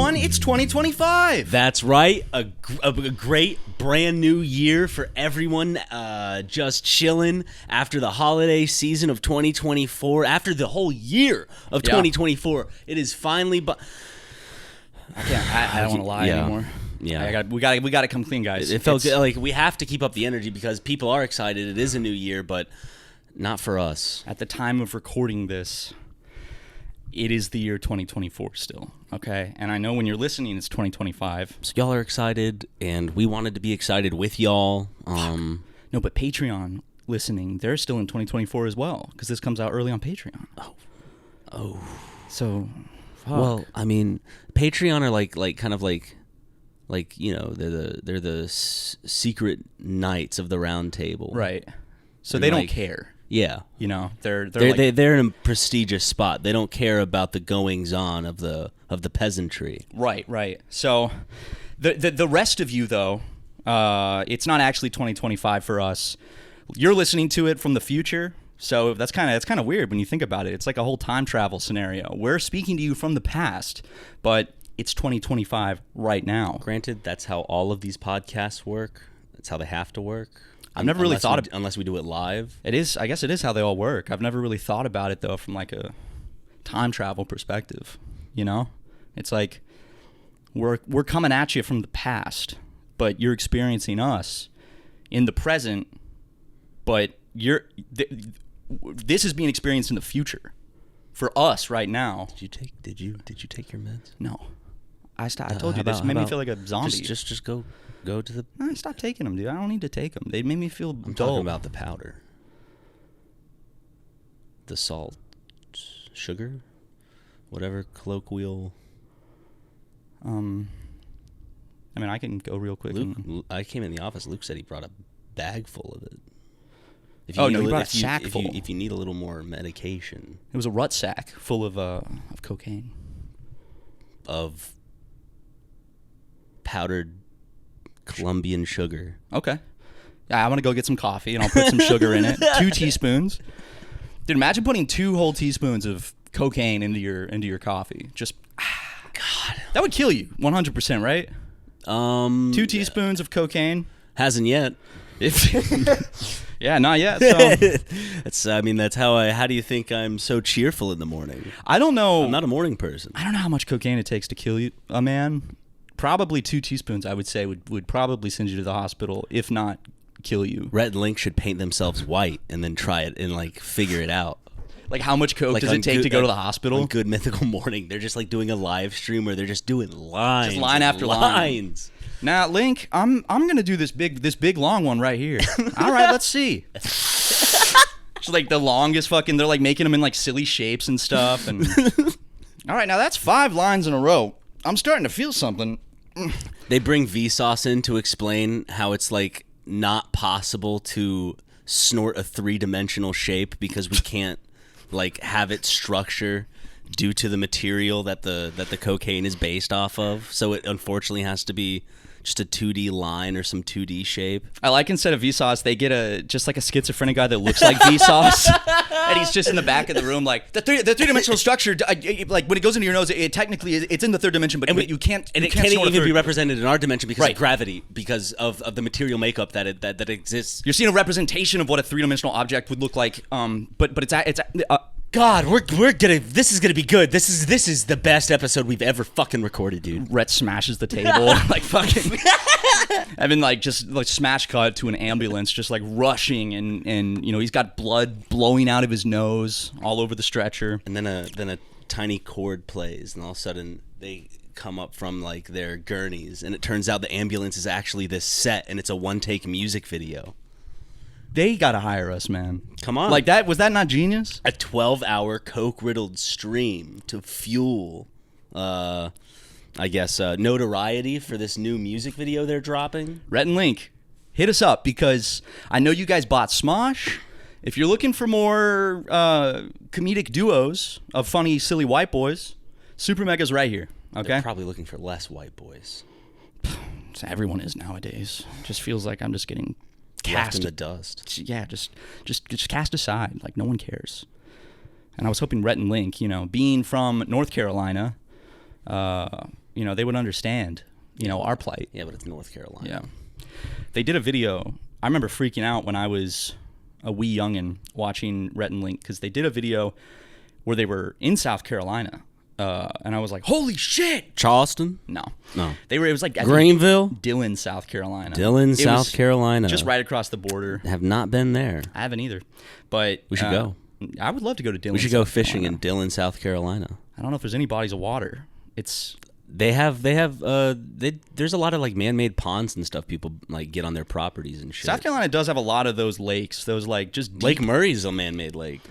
everyone. It's 2025. That's right. A great brand new year for everyone. Just chilling after the holiday season of 2024. After the whole year of 2024, it is finally. I don't want to lie anymore. Yeah, we got to come clean, guys. It felt good. Like, we have to keep up the energy because people are excited. It is a new year, but not for us. At the time of recording this, it is the year 2024 still, okay? And I know when you're listening, it's 2025. So y'all are excited, and we wanted to be excited with y'all. No, but Patreon listening, they're still in 2024 as well, because this comes out early on Patreon. Oh. So, fuck. Well, I mean, Patreon are like kind of like you know, they're the secret knights of the round table, right? So and they don't care. Yeah, you know, they're in a prestigious spot. They don't care about the goings on of the peasantry. Right. So the rest of you, though, it's not actually 2025 for us. You're listening to it from the future, so that's kind of weird when you think about it. It's like a whole time travel scenario. We're speaking to you from the past, but it's 2025 right now. Granted, that's how all of these podcasts work. That's how they have to work. I've never really thought unless we do it live. It is. I guess it is how they all work. I've never really thought about it though from like a time travel perspective. You know, it's like we're coming at you from the past, but you're experiencing us in the present. But this is being experienced in the future for us right now. Did you take your meds? No, I stopped. I told you this made me feel like a zombie. Just go to the... I stopped taking them, dude. I don't need to take them. They made me feel I'm dull. talking about the powder. The salt, sugar, whatever colloquial... I mean, I can go real quick. I came in the office. Luke said he brought a bag full of it. He brought a sack full. If you need a little more medication. It was a rut sack full of cocaine. Of powdered Colombian sugar. Okay. Yeah, I'm going to go get some coffee, and I'll put some sugar in it. 2 teaspoons. Dude, imagine putting 2 whole teaspoons of cocaine into your coffee. Just, God. That would kill you, 100%, right? 2 teaspoons of cocaine. Hasn't yet. Yeah, not yet. So. That's how do you think I'm so cheerful in the morning? I don't know. I'm not a morning person. I don't know how much cocaine it takes to kill a man. Probably 2 teaspoons, I would say, would probably send you to the hospital, if not kill you. Rhett and Link should paint themselves white and then try it and figure it out. Like, how much coke does it take to go to the hospital? On Good Mythical Morning, they're just doing a live stream where they're just doing lines, just line after lines. Now, Link, I'm gonna do this big long one right here. All right, let's see. It's like the longest fucking. They're like making them in like silly shapes and stuff. And all right, now that's 5 lines in a row. I'm starting to feel something. They bring Vsauce in to explain how it's like not possible to snort a 3-dimensional shape because we can't like have it structure due to the material that the cocaine is based off of. So it unfortunately has to be just a 2D line or some 2D shape. I like, instead of Vsauce, they get just like a schizophrenic guy that looks like Vsauce, and he's just in the back of the room like the 3-dimensional structure. Like when it goes into your nose, it technically it's in the 3rd dimension, but you can't. And it can't even be represented in our dimension because of gravity, because of the material makeup that exists. You're seeing a representation of what a 3-dimensional object would look like. But it's. God, this is gonna be good. This is the best episode we've ever fucking recorded, dude. Rhett smashes the table like fucking. And then just smash cut to an ambulance just like rushing, and he's got blood blowing out of his nose all over the stretcher. And then a tiny chord plays, and all of a sudden they come up from like their gurneys, and it turns out the ambulance is actually this set, and it's a 1-take music video. They gotta hire us, man. Come on. Like that, was that not genius? A 12-hour coke-riddled stream to fuel, I guess, notoriety for this new music video they're dropping. Rhett and Link, hit us up, because I know you guys bought Smosh. If you're looking for more comedic duos of funny, silly white boys, SuperMega's right here. Okay. They're probably looking for less white boys. Everyone is nowadays. It just feels like I'm just getting cast in the dust. Yeah, just cast aside. Like, no one cares. And I was hoping Rhett and Link, being from North Carolina, they would understand, our plight. Yeah, but it's North Carolina. Yeah. They did a video. I remember freaking out when I was a wee youngin' watching Rhett and Link, because they did a video where they were in South Carolina. And I was like, holy shit. Charleston? No. It was like Greenville? Dillon, South Carolina. Dillon, South Carolina. Just right across the border. Have not been there. I haven't either. But we should go. I would love to go to Dillon. We should go fishing in Dillon, South Carolina. I don't know if there's any bodies of water. There's a lot of like man-made ponds and stuff people like get on their properties and shit. South Carolina does have a lot of those lakes, those like just deep. Lake Murray's a man-made lake.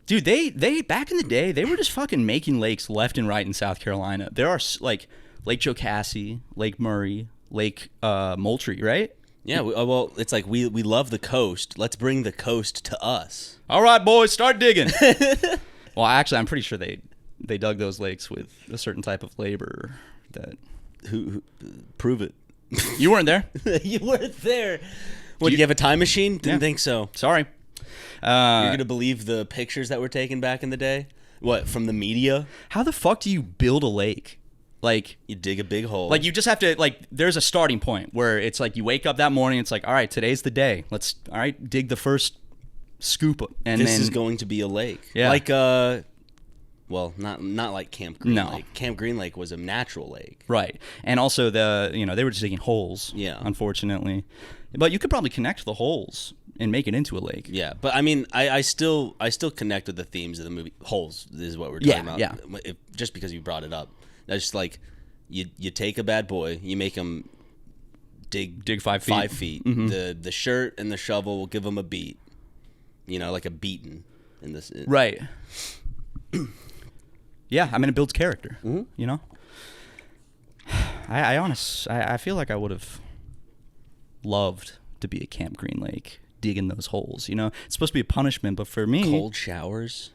Dude, they back in the day, they were just fucking making lakes left and right in South Carolina. There are like Lake ǧʀᴏᴜ, Lake Murray, Lake Moultrie, right? Yeah, well, it's like we love the coast. Let's bring the coast to us. All right, boys, start digging. Well, actually, I'm pretty sure they dug those lakes with a certain type of labor that. Who prove it? You weren't there. You weren't there. What, do you have a time machine? Didn't think so. Sorry. You're going to believe the pictures that were taken back in the day? What, from the media? How the fuck do you build a lake? Like, you dig a big hole. Like, you just have to, like, there's a starting point where it's like you wake up that morning, it's like, all right, today's the day. Let's, all right, dig the first scoop. And this is going to be a lake. Yeah. Like, well, not like Camp Green Lake. Camp Green Lake was a natural lake. Right. And also they were just digging holes. Yeah. Unfortunately. But you could probably connect the holes and make it into a lake. Yeah, but I mean, I still connect with the themes of the movie. Holes is what we're talking about. Yeah. Just because you brought it up, that's just like you take a bad boy, you make him dig 5 feet. 5 feet. Mm-hmm. The shirt and the shovel will give him a beat. Like a beaten in this. Right. Yeah, I mean, it builds character. Mm-hmm. I feel like I would have loved to be at Camp Green Lake digging those holes. It's supposed to be a punishment, but for me, cold showers.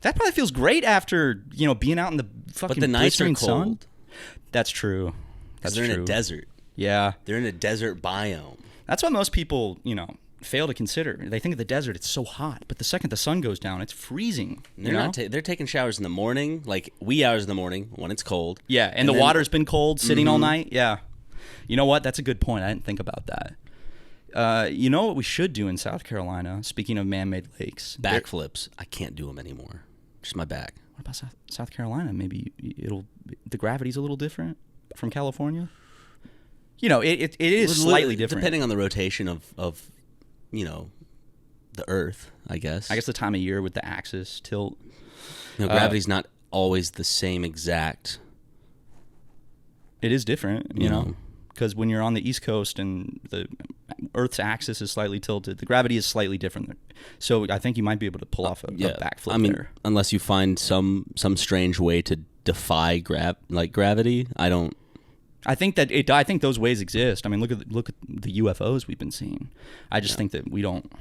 That probably feels great after being out in the fucking but the nights are blistering cold. sun. That's true. Because they're in a desert. Yeah, they're in a desert biome. That's what most people fail to consider. They think of the desert, it's so hot, but the second the sun goes down, it's freezing. They're taking showers in the morning, like wee hours in the morning when it's cold. Yeah, and the water's been cold, sitting all night. Yeah. You know what? That's a good point. I didn't think about that. You know what we should do in South Carolina, speaking of man-made lakes? Backflips. I can't do them anymore. Just my back. What about South Carolina? Maybe the gravity's a little different from California? It is slightly different. Depending on the rotation of the Earth, I guess. I guess the time of year with the axis tilt. Gravity's not always the same exact. It is different, you know, because when you're on the East Coast and the Earth's axis is slightly tilted, the gravity is slightly different. So I think you might be able to pull off a backflip there. Unless you find some strange way to defy gravity, I don't. I think those ways exist. I mean, look at the UFOs we've been seeing. I just think that we don't.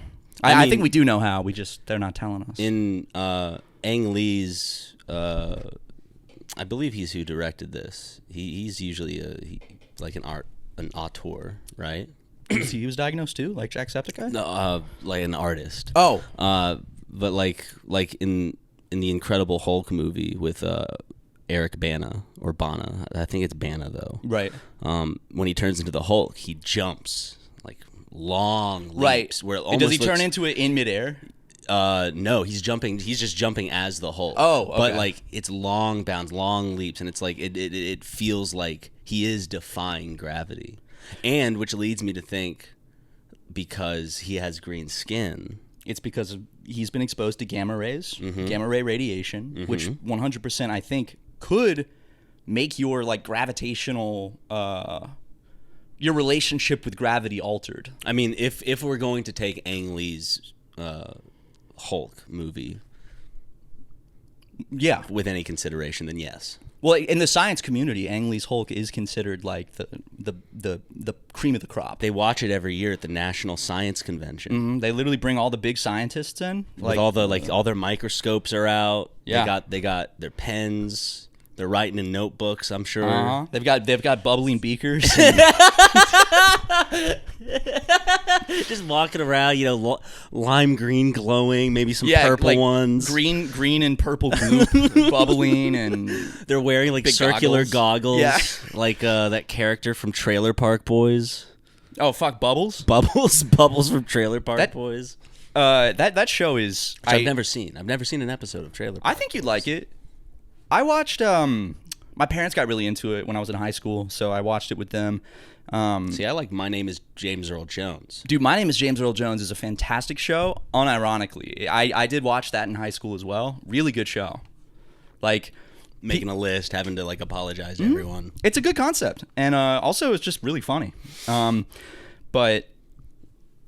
I think we do know how. They're not telling us. In Ang Lee's, I believe he's who directed this. He's usually like an auteur, right? He was diagnosed too, like Jacksepticeye? No, like an artist. Oh, but like in the Incredible Hulk movie with Eric Bana or Bana. I think it's Bana though. Right. When he turns into the Hulk, he jumps like long leaps. Right. Where it does he turn into it in midair? No, he's jumping. He's just jumping as the Hulk. Oh, okay. But like it's long bounds, long leaps, and it's like it feels like he is defying gravity, and which leads me to think because he has green skin. It's because he's been exposed to gamma rays, gamma ray radiation, which 100% I think could make your like gravitational your relationship with gravity altered. I mean, if we're going to take Ang Lee's Hulk movie, yeah, with any consideration, then yes. Well, in the science community, Ang Lee's Hulk is considered like the cream of the crop. They watch it every year at the National Science Convention. They literally bring all the big scientists in, with all their microscopes are out. Yeah, they got their pens. They're writing in notebooks, I'm sure. They've got bubbling beakers. Just walking around, lime green glowing, maybe some purple like ones. Green and purple goop bubbling, and they're wearing like circular goggles. Yeah. Like that character from Trailer Park Boys. Oh fuck, Bubbles. Bubbles from Trailer Park Boys. That show is Which I've never seen. I've never seen an episode of Trailer Park. I think you'd like it. I watched. My parents got really into it when I was in high school, so I watched it with them. See, I like My Name is James Earl Jones. Dude, My Name is James Earl Jones is a fantastic show. Unironically, I did watch that in high school as well. Really good show. Like making a list, having to like apologize to everyone. It's a good concept, and also it's just really funny. But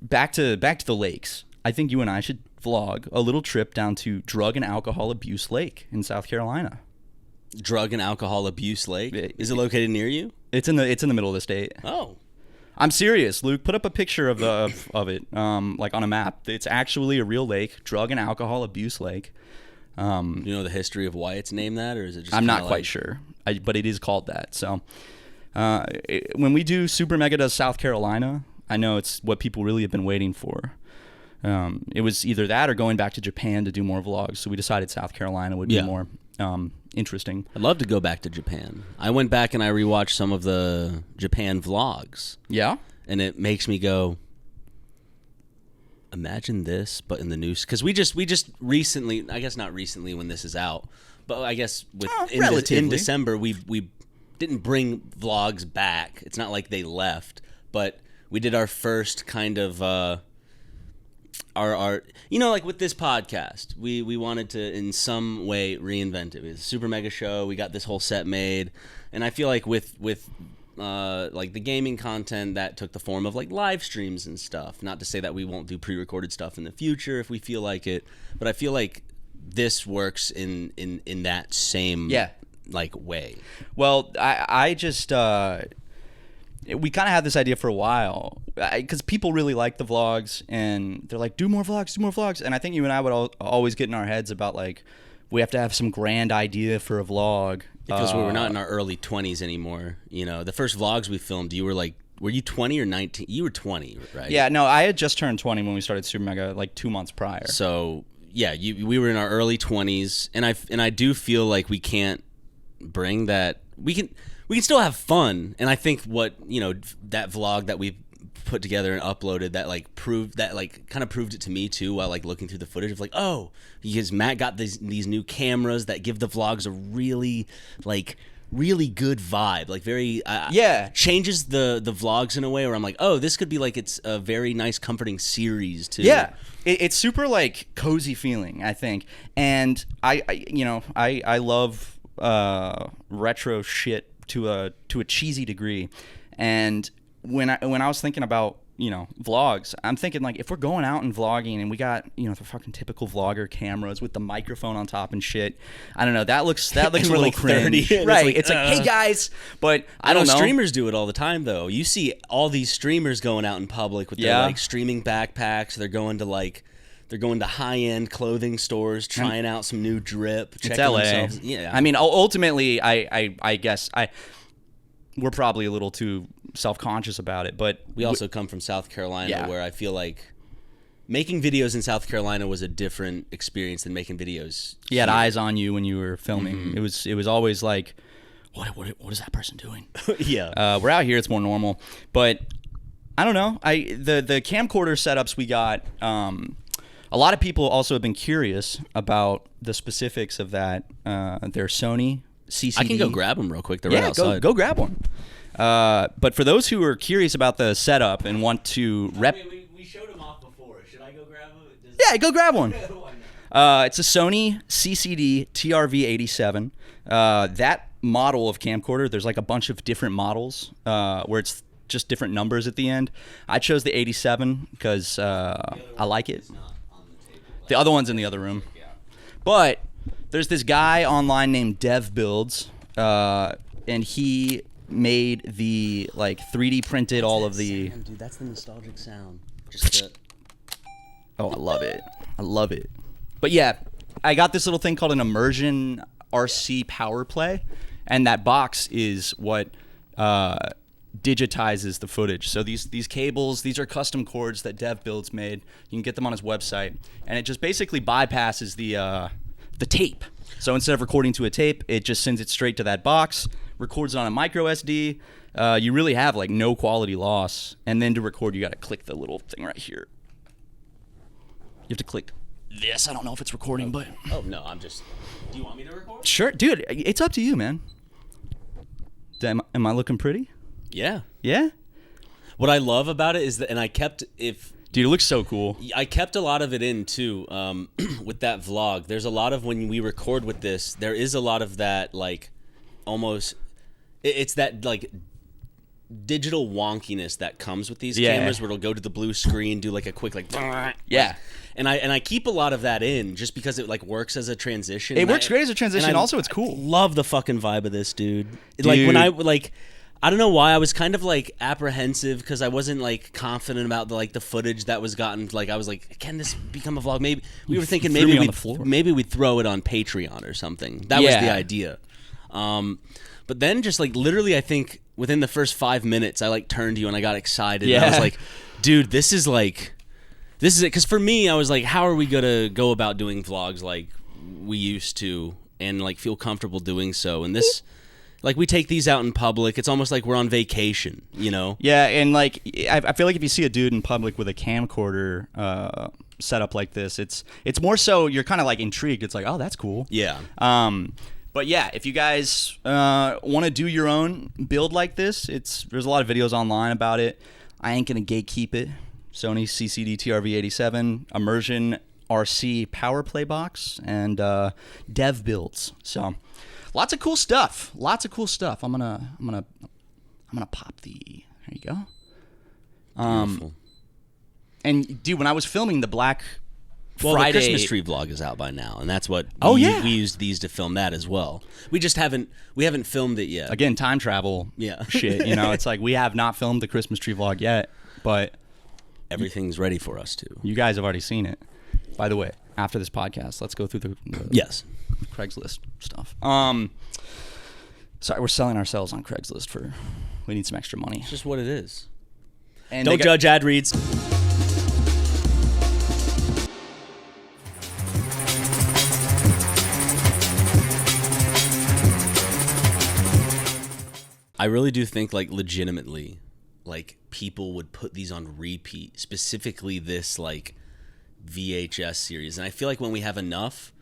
back to the lakes. I think you and I should vlog a little trip down to Drug and Alcohol Abuse Lake in South Carolina. Drug and Alcohol Abuse Lake? Is it located near you? It's in the middle of the state. Oh. I'm serious, Luke. Put up a picture of it, like on a map. It's actually a real lake, Drug and Alcohol Abuse Lake. Do you know the history of why it's named that, or is it just? I'm not quite sure, but it is called that. So, when we do Super Mega does South Carolina, I know it's what people really have been waiting for. It was either that or going back to Japan to do more vlogs. So we decided South Carolina would be more interesting. I'd love to go back to Japan. I went back and I rewatched some of the Japan vlogs. Yeah? And it makes me go, imagine this, but in the news. Because we just recently, I guess not recently when this is out, but I guess in December, we didn't bring vlogs back. It's not like they left, but we did our first kind of... our like with this podcast, we wanted to in some way reinvent it. It was a super mega show. We got this whole set made, and I feel like with like the gaming content, that took the form of like live streams and stuff. Not to say that we won't do pre-recorded stuff in the future if we feel like it, but I feel like this works in that same like way. Well, I just we kind of had this idea for a while because people really like the vlogs and they're like, do more vlogs. And I think you and I would always get in our heads about like, we have to have some grand idea for a vlog. Because we're not in our early 20s anymore. The first vlogs we filmed, you were like, were you 20 or 19? You were 20, right? Yeah, no, I had just turned 20 when we started Super Mega, like 2 months prior. So yeah, we were in our early 20s, and I do feel like we can't bring that. We can still have fun, and I think what that vlog that we put together and uploaded that like proved that like kind of proved it to me too while like looking through the footage of like, oh, because Matt got these new cameras that give the vlogs a really good vibe, like very changes the vlogs in a way where I'm like, oh, this could be like it's a very nice comforting series too. Yeah, it's super like cozy feeling, I think, and I love retro shit to a cheesy degree, and when I was thinking about vlogs, I'm thinking like if we're going out and vlogging and we got the fucking typical vlogger cameras with the microphone on top and shit, I don't know, that looks a little like cringe, 30, right? It's like, hey guys, but I don't know. Streamers do it all the time though. You see all these streamers going out in public with their like streaming backpacks. They're going to high-end clothing stores, trying out some new drip. It's LA. Themselves. Yeah, I mean, ultimately, I guess we're probably a little too self-conscious about it, but we also come from South Carolina, where I feel like making videos in South Carolina was a different experience than making videos. You had eyes on you when you were filming. Mm-hmm. It was always like, what is that person doing? Yeah. We're out here; it's more normal, but I don't know. The camcorder setups we got. A lot of people also have been curious about the specifics of that. Their Sony CCD. I can go grab them real quick. They're right outside. Go grab one. But for those who are curious about the setup and want to we showed them off before. Should I go grab them? Yeah, go grab one. It's a Sony CCD TRV-87. That model of camcorder, there's like a bunch of different models where it's just different numbers at the end. I chose the 87 because I like it. The other one's in the other room. But there's this guy online named DevBuilds, and he made the like 3D printed all of the. Sound, dude, that's the nostalgic sound. Oh, I love it. But yeah, I got this little thing called an immersion RC power play, and that box is what digitizes the footage. So these cables, these are custom cords that Dev Builds made. You can get them on his website, and it just basically bypasses the tape. So instead of recording to a tape, it just sends it straight to that box, records it on a micro SD. You really have like no quality loss. And then to record, you got to click the little thing right here. You have to click this. I don't know if it's recording, but... Oh, no, I'm just... Do you want me to record? Sure. Dude, it's up to you, man. Am I looking pretty? Yeah. Yeah? What I love about it is that... And I kept... Dude, it looks so cool. I kept a lot of it in, too, with that vlog. There's a lot of... When we record with this, there is a lot of that, like, almost... It's that, like... digital wonkiness that comes with these cameras, where it'll go to the blue screen, do like a quick like and I keep a lot of that in just because it like works as a transition. It works great as a transition. Also, it's cool. I love the fucking vibe of this, dude. Like when I don't know why I was kind of like apprehensive because I wasn't like confident about the footage that was gotten. Like I was like, can this become a vlog? Maybe we were thinking maybe we'd throw it on Patreon or something. That was the idea. But then just like literally, I think within the first 5 minutes, I like turned to you and I got excited. Yeah. And I was like, dude, this is it. Because for me, I was like, how are we going to go about doing vlogs like we used to and like feel comfortable doing so? And this, like we take these out in public. It's almost like we're on vacation, you know? Yeah. And like, I feel like if you see a dude in public with a camcorder setup like this, it's more so you're kind of like intrigued. It's like, oh, that's cool. Yeah. But yeah, if you guys want to do your own build like this, there's a lot of videos online about it. I ain't gonna gatekeep it. Sony CCD TRV87 immersion RC power play box and Dev Builds. So lots of cool stuff. I'm gonna pop the. There you go. Beautiful. And dude, when I was filming the Black Well, Friday, the Christmas tree vlog is out by now, and that's what we used these to film that as well. We just haven't filmed it yet. Again, time travel shit, you know, it's like we have not filmed the Christmas tree vlog yet, but everything's ready for us to. You guys have already seen it. By the way, after this podcast, let's go through the Craigslist stuff. Sorry, we're selling ourselves on Craigslist we need some extra money. It's just what it is. And don't judge ad reads. I really do think, like, legitimately, like, people would put these on repeat, specifically this, like, VHS series. And I feel like when we have enough,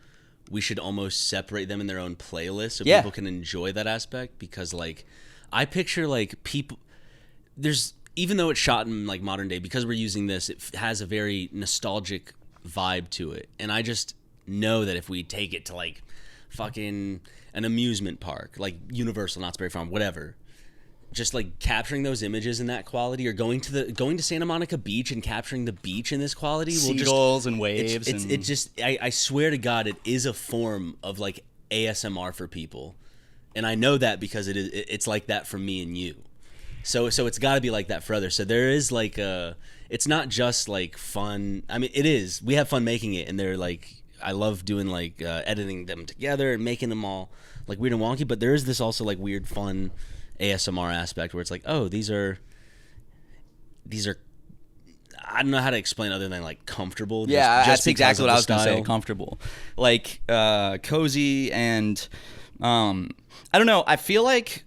we should almost separate them in their own playlist so people can enjoy that aspect. Because, like, I picture, like, people... Even though it's shot in, like, modern day, because we're using this, it has a very nostalgic vibe to it. And I just know that if we take it to, like, fucking an amusement park, like Universal, Knott's Berry Farm, whatever... just like capturing those images in that quality, or going to Santa Monica Beach and capturing the beach in this quality, seagulls and waves. I swear to God, it is a form of like ASMR for people, and I know that because it's like that for me and you. So it's got to be like that for others. So there is like it's not just like fun. I mean, it is. We have fun making it, and they're like, I love doing like editing them together and making them all like weird and wonky. But there is this also like weird fun ASMR aspect where it's like, oh, these are I don't know how to explain other than like comfortable. That's exactly what I was going to say. Comfortable, like cozy, and I don't know. I feel like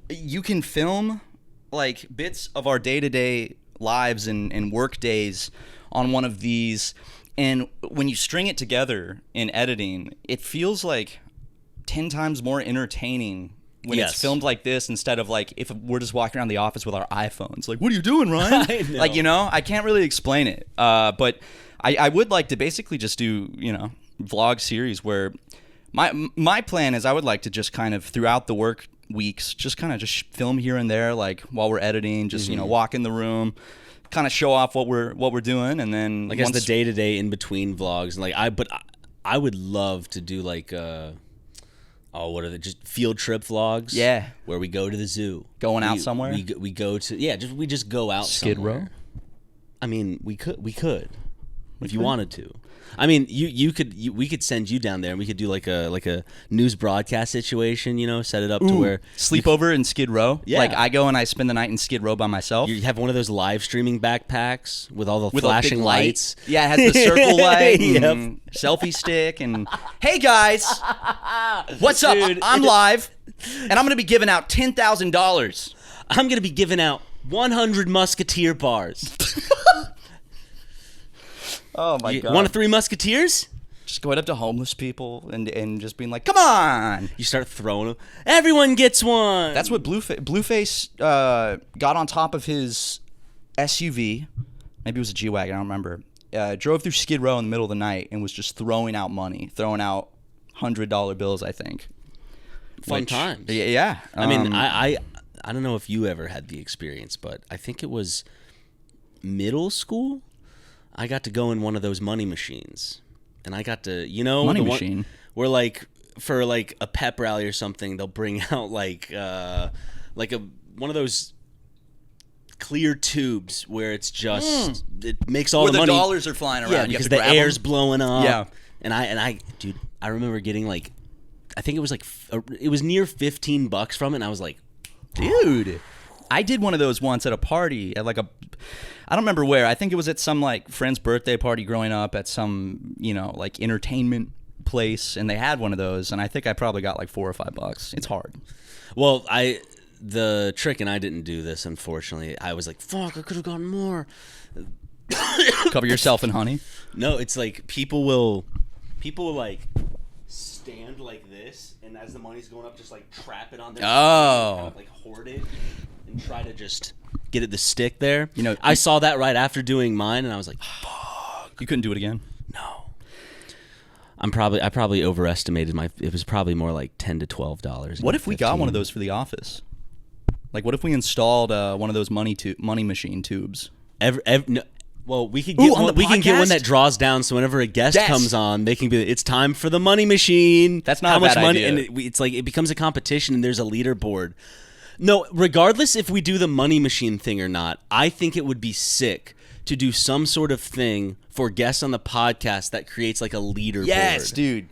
you can film like bits of our day-to-day lives and work days on one of these, and when you string it together in editing, it feels like 10 times more entertaining when it's filmed like this, instead of like if we're just walking around the office with our iPhones. Like, what are you doing, Ryan? I know. Like, you know, I can't really explain it. But I would like to basically just do, you know, vlog series where my plan is I would like to just kind of throughout the work weeks, just kind of just film here and there, like while we're editing, just, you know, walk in the room, kind of show off what we're doing. And then like as the day-to-day in between vlogs. And like, I would love to do like, what are they? Just field trip vlogs? Yeah. Where we go to the zoo. Out somewhere? We go to... Yeah, we just go out Skid somewhere. Row? I mean, we could. What if you wanted to. I mean, we could send you down there and we could do like a news broadcast situation, set it up to where sleepover in Skid Row. Yeah. Like I go and I spend the night in Skid Row by myself. You have one of those live streaming backpacks with all the flashing lights. Yeah, it has the circle light, and selfie stick, and hey guys, what's up? I'm live, and I'm gonna be giving out $10,000. I'm gonna be giving out 100 Musketeer bars. Oh my God! Want 3 Musketeers? Just going up to homeless people and just being like, "Come on!" You start throwing them. Everyone gets one. That's what Blueface got on top of his SUV. Maybe it was a G-Wagon. I don't remember. Drove through Skid Row in the middle of the night and was just throwing out money, throwing out $100 bills. I think. Fun times. Yeah. I mean, I don't know if you ever had the experience, but I think it was middle school. I got to go in one of those money machines, and I got to, money machine. Where like for like a pep rally or something, they'll bring out like one of those clear tubes where it's just it makes all where the money. Dollars are flying around. Yeah, you because have to the grab air's them. blowing up. Yeah, and I, dude, I remember getting like, I think it was like it was near $15 from it, and I was like, dude. I did one of those once at a party at I don't remember where. I think it was at some like friend's birthday party growing up at some, like entertainment place, and they had one of those, and I think I probably got like $4 or $5. It's hard. Well, the trick, and I didn't do this, unfortunately. I was like, fuck, I could have gotten more. Cover yourself in honey. No, it's like people will like stand like this, and as the money's going up, just like trap it on their kind of like hoard it and try to just get it the stick there. I saw that right after doing mine, and I was like, fuck. You couldn't do it again? No. I probably overestimated it was probably more like $10 to $12. What if we got one of those for the office? Like, what if we installed one of those money machine tubes? Well, we could get one. We can get one podcast? that draws down, so whenever a guest comes on, they can be. It's time for the money machine. That's not how a much bad money, idea. and it's like it becomes a competition, and there's a leaderboard. No, regardless if we do the money machine thing or not, I think it would be sick to do some sort of thing for guests on the podcast that creates like a leaderboard. Yes, dude.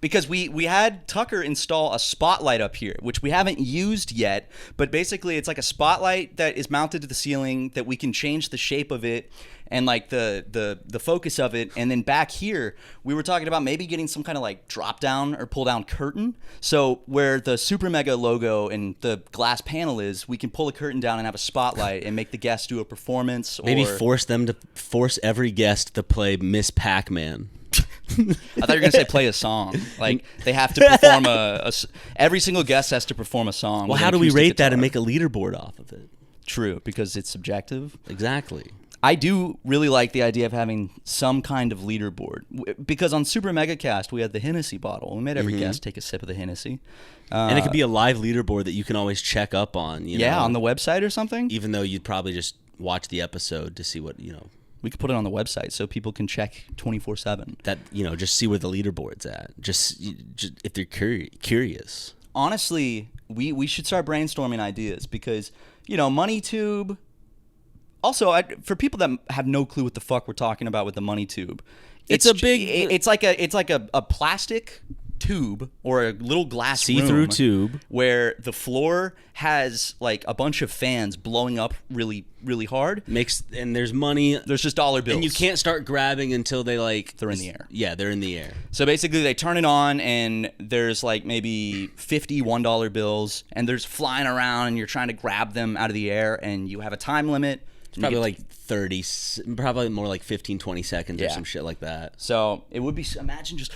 Because we had Tucker install a spotlight up here, which we haven't used yet, but basically it's like a spotlight that is mounted to the ceiling that we can change the shape of it and like the focus of it. And then back here, we were talking about maybe getting some kind of like drop down or pull down curtain. So where the SuperMega logo and the glass panel is, we can pull a curtain down and have a spotlight and make the guests do a performance. Maybe force every guest to play Miss Pac-Man. I thought you were gonna say play a song. Like they have to perform every single guest has to perform a song. Well, how do we rate that and make a leaderboard off of it? True, because it's subjective. Exactly. I do really like the idea of having some kind of leaderboard because on Super Mega Cast we had the Hennessy bottle. We made every guest take a sip of the Hennessy, and it could be a live leaderboard that you can always check up on. On the website or something. Even though you'd probably just watch the episode to see what We could put it on the website so people can check 24/7. That just see where the leaderboard's at. Just if they're curious. Honestly, we should start brainstorming ideas because MoneyTube. Also, for people that have no clue what the fuck we're talking about with the MoneyTube, it's like a plastic tube or a little glass see-through room tube where the floor has like a bunch of fans blowing up really really hard. And there's money. There's just dollar bills. And you can't start grabbing until they're in the air. Yeah, they're in the air. So basically they turn it on and there's like maybe 50 $1 bills and there's flying around and you're trying to grab them out of the air and you have a time limit. It's probably like 30, probably more like 15, 20 seconds or some shit like that. So it would be, imagine just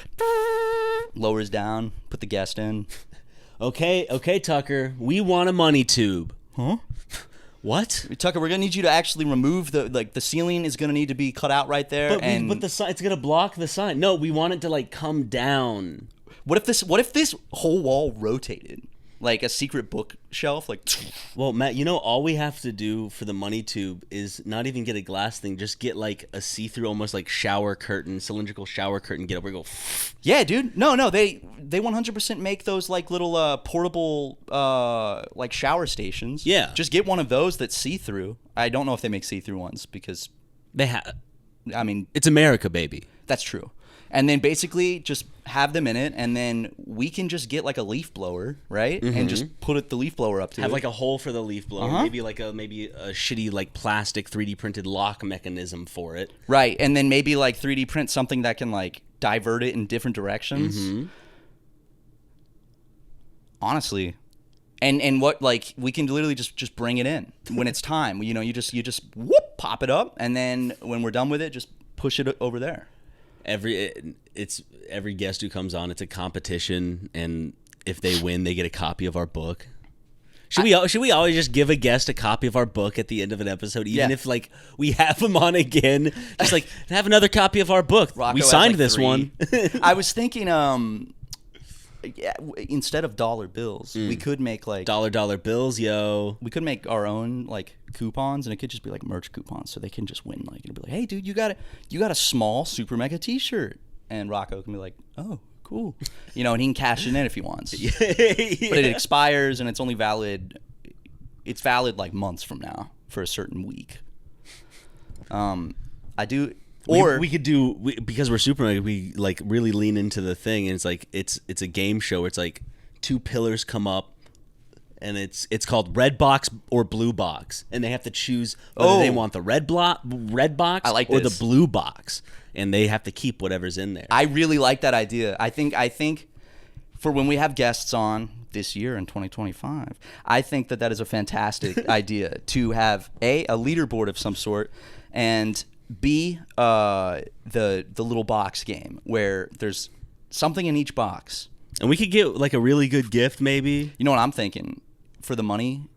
lowers down, put the guest in. Okay, Tucker, we want a money tube. Huh? What? Tucker, we're gonna need you to actually remove the ceiling is gonna need to be cut out right there. But the sign, it's gonna block the sign. No, we want it to like come down. What if this whole wall rotated? Like a secret bookshelf, like. Well, Matt, all we have to do for the money tube is not even get a glass thing, just get like a see-through, almost like shower curtain, cylindrical shower curtain. Get over, go. Yeah, dude. No, they 100% make those like little portable like shower stations. Yeah, just get one of those that's see-through. I don't know if they make see-through ones because they have. I mean, it's America, baby. that's true. And then basically just have them in it, and then we can just get like a leaf blower, right? And just put the leaf blower up to Have it. like a hole for the leaf blower, maybe a shitty like plastic 3D printed lock mechanism for it. Right, and then maybe like 3D print something that can like divert it in different directions. Honestly. And what, like, we can literally just bring it in when it's time. You know, you just whoop, pop it up, and then when we're done with it, just push it over there. Every guest who comes on, it's a competition, and if they win, they get a copy of our book. Should we always just give a guest a copy of our book at the end of an episode, even if like we have them on again? Just like have another copy of our book. Rocco we signed like this 3. one. I was thinking, instead of dollar bills, we could make like dollar bills, yo. We could make our own like coupons, and it could just be like merch coupons, so they can just win. Like it'd be like, hey, dude, you got a small super mega T-shirt, and Rocco can be like, oh, cool, you know, and he can cash it in if he wants. But it expires, and it's only valid. It's valid like months from now for a certain week. I do. Or we could do because we're super mega, we like really lean into the thing, and it's like it's a game show where it's like 2 pillars come up, and it's called red box or blue box, and they have to choose whether they want the red box I like or this. the blue box, and they have to keep whatever's in there. I really like that idea. I think for when we have guests on this year in 2025, I think that is a fantastic idea to have a leaderboard of some sort, and B, the little box game where there's something in each box. And we could get like a really good gift, maybe. You know what I'm thinking for the money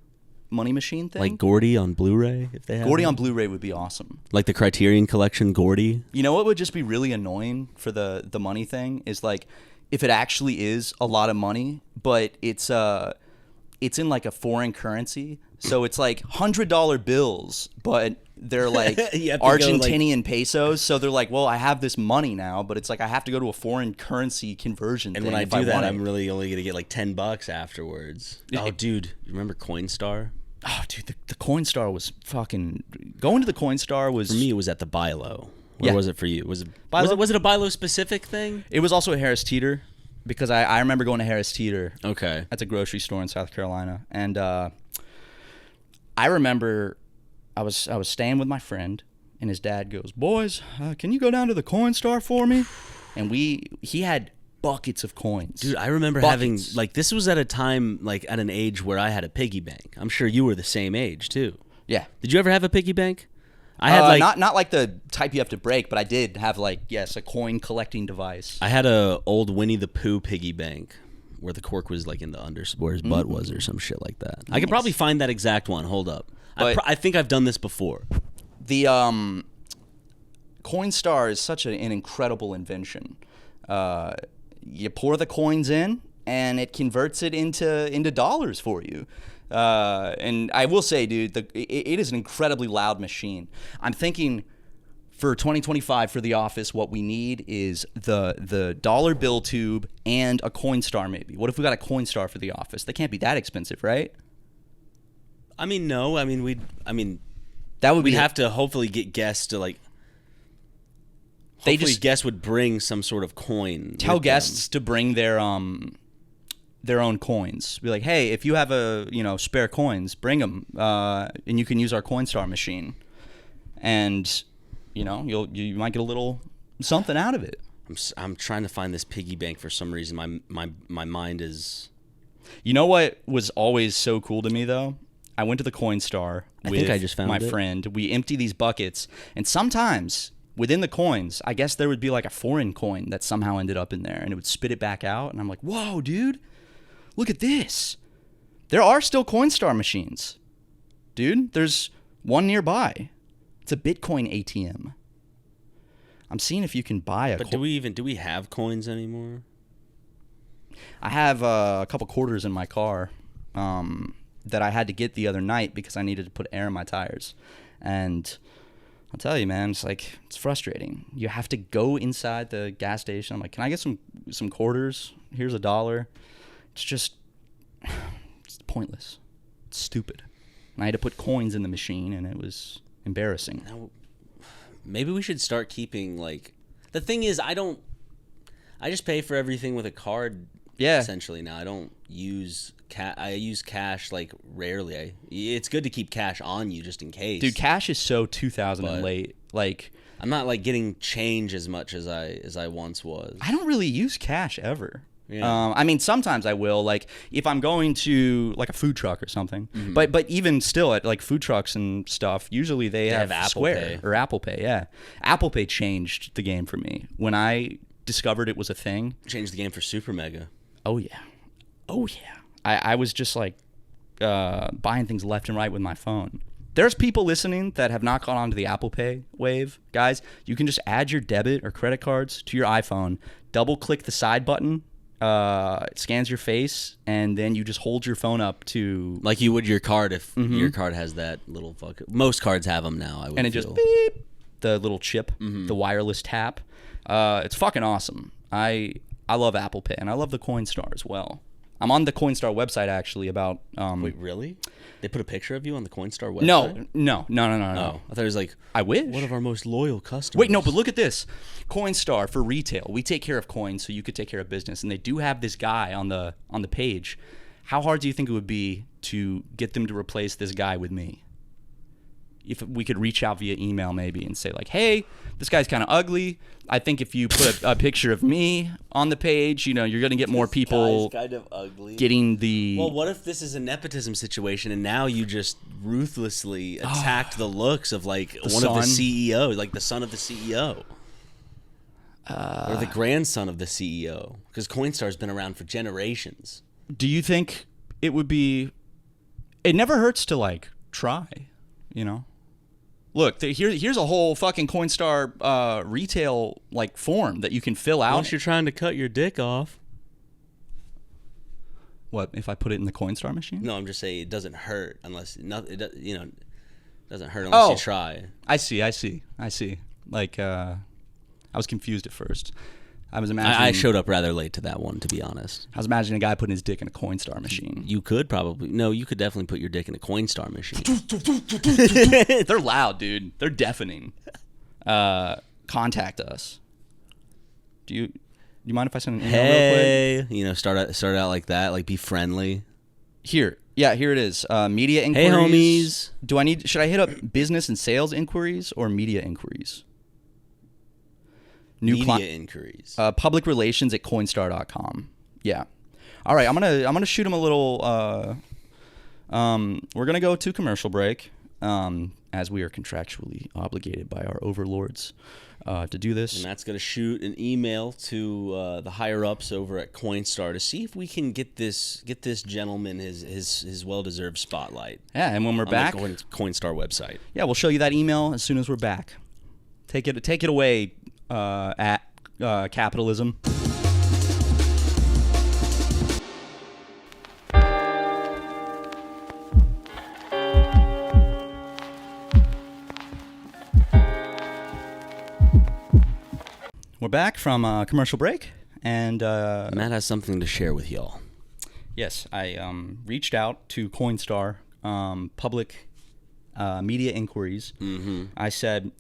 machine thing? Like Gordy on Blu-ray, if they have Gordy it. on Blu-ray would be awesome. Like the Criterion Collection Gordy. You know what would just be really annoying for the money thing is like if it actually is a lot of money, but it's in like a foreign currency. So it's like $100 bills, but they're like Argentinian pesos. So they're like, well, I have this money now, but it's like I have to go to a foreign currency conversion And thing. when I if do that, want it. I'm really only going to get like $10 afterwards. Oh, dude, you remember Coinstar? Oh, dude, the Coinstar was fucking... Going to the Coinstar was... For me, it was at the Бʀᴏᴏ. Or was it for you? Was it a Бʀᴏᴏ specific thing? It was also a Harris Teeter, because I remember going to Harris Teeter. Okay. That's a grocery store in South Carolina. And I remember I was staying with my friend, and his dad goes, boys, can you go down to the Coinstar for me? And he had buckets of coins. Dude, I remember having, like, this was at a time, like, at an age where I had a piggy bank. I'm sure you were the same age, too. Yeah. Did you ever have a piggy bank? I had, like... Not like the type you have to break, but I did have, like, yes, a coin collecting device. I had a old Winnie the Pooh piggy bank where the cork was, like, in the where his butt was or some shit like that. I could probably find that exact one. Hold up. I think I've done this before. The Coinstar is such an incredible invention. You pour the coins in, and it converts it into dollars for you. And I will say, dude, it is an incredibly loud machine. I'm thinking for 2025 for The Office, what we need is the dollar bill tube and a Coinstar maybe. What if we got a Coinstar for The Office? They can't be that expensive, right? I mean, no. I mean, we'd have to hopefully get guests to like. Guests would bring some sort of coin. Tell guests to bring their own coins. Be like, hey, if you have spare coins, bring them, and you can use our Coinstar machine, and you might get a little something out of it. I'm trying to find this piggy bank for some reason. My mind is. You know what was always so cool to me though? I went to the Coinstar with my friend. We empty these buckets, and sometimes within the coins, I guess there would be like a foreign coin that somehow ended up in there, and it would spit it back out. And I'm like, whoa, dude, look at this. There are still Coinstar machines. Dude, there's one nearby. It's a Bitcoin ATM. I'm seeing if you can buy a... But do we have coins anymore? I have a couple quarters in my car that I had to get the other night because I needed to put air in my tires. And I'll tell you, man, it's frustrating. You have to go inside the gas station. I'm like, can I get some quarters? Here's $1. It's pointless. It's stupid. And I had to put coins in the machine, and it was embarrassing. Now, Maybe we should start keeping like. The thing is, I just pay for everything with a card. Yeah. Essentially now, I don't use I use cash like rarely. It's good to keep cash on you just in case. Dude, cash is so 2000 and late. Like, I'm not like getting change as much as I once was. I don't really use cash ever. Yeah. I mean, sometimes I will, like if I'm going to like a food truck or something. Mm-hmm. But even still, at like food trucks and stuff, usually they have Apple Square Pay. or Apple Pay. Yeah, Apple Pay changed the game for me when I discovered it was a thing. Changed the game for SuperMega. Oh yeah, oh yeah. I was just like buying things left and right with my phone. There's people listening that have not gone onto the Apple Pay wave. Guys, you can just add your debit or credit cards to your iPhone, double click the side button, it scans your face, and then you just hold your phone up to... Like you would your card if your card has that little fuck. Most cards have them now, I would And it feel. just beep, the little chip, the wireless tap. It's fucking awesome. I love Apple Pay, and I love the Coinstar as well. I'm on the Coinstar website, actually, about... Wait, really? They put a picture of you on the Coinstar website? No. Oh, I thought it was like... I wish. One of our most loyal customers. Wait, no, but look at this. Coinstar for retail. We take care of coins so you could take care of business. And they do have this guy on the page. How hard do you think it would be to get them to replace this guy with me? If we could reach out via email maybe and say like, hey, this guy's kind of ugly. I think if you put a picture of me on the page, you're going to get more people kind of ugly. getting the... Well, what if this is a nepotism situation and now you just ruthlessly attacked the looks of like one of the CEOs, like the son of the CEO? Or the grandson of the CEO? Because Coinstar's been around for generations. Do you think it would be... It never hurts to like try, Look, here's a whole fucking Coinstar retail like form that you can fill out. Unless you're trying to cut your dick off. What if I put it in the Coinstar machine? No, I'm just saying it doesn't hurt unless it doesn't hurt unless you try. I see. Like I was confused at first. I was imagining. I showed up rather late to that one, to be honest. I was imagining a guy putting his dick in a Coinstar machine. You could probably. No, you could definitely put your dick in a Coinstar machine. They're loud, dude. They're deafening. Contact us. Do you mind if I send an email real quick? Hey, start out like that. Like, be friendly. Here it is. Media inquiries. Hey, homies. Should I hit up business and sales inquiries or media inquiries? Media inquiries. Public relations at coinstar.com. Yeah. All right, I'm gonna shoot him a little. We're gonna go to commercial break, as we are contractually obligated by our overlords to do this. And that's gonna shoot an email to the higher ups over at Coinstar to see if we can get this gentleman his well-deserved spotlight. Yeah, and when we're back, on the Coinstar website. Yeah, we'll show you that email as soon as we're back. Take it away. At capitalism. We're back from commercial break, and Matt has something to share with y'all. Yes, I reached out to Coinstar public media inquiries. Mm-hmm. I said,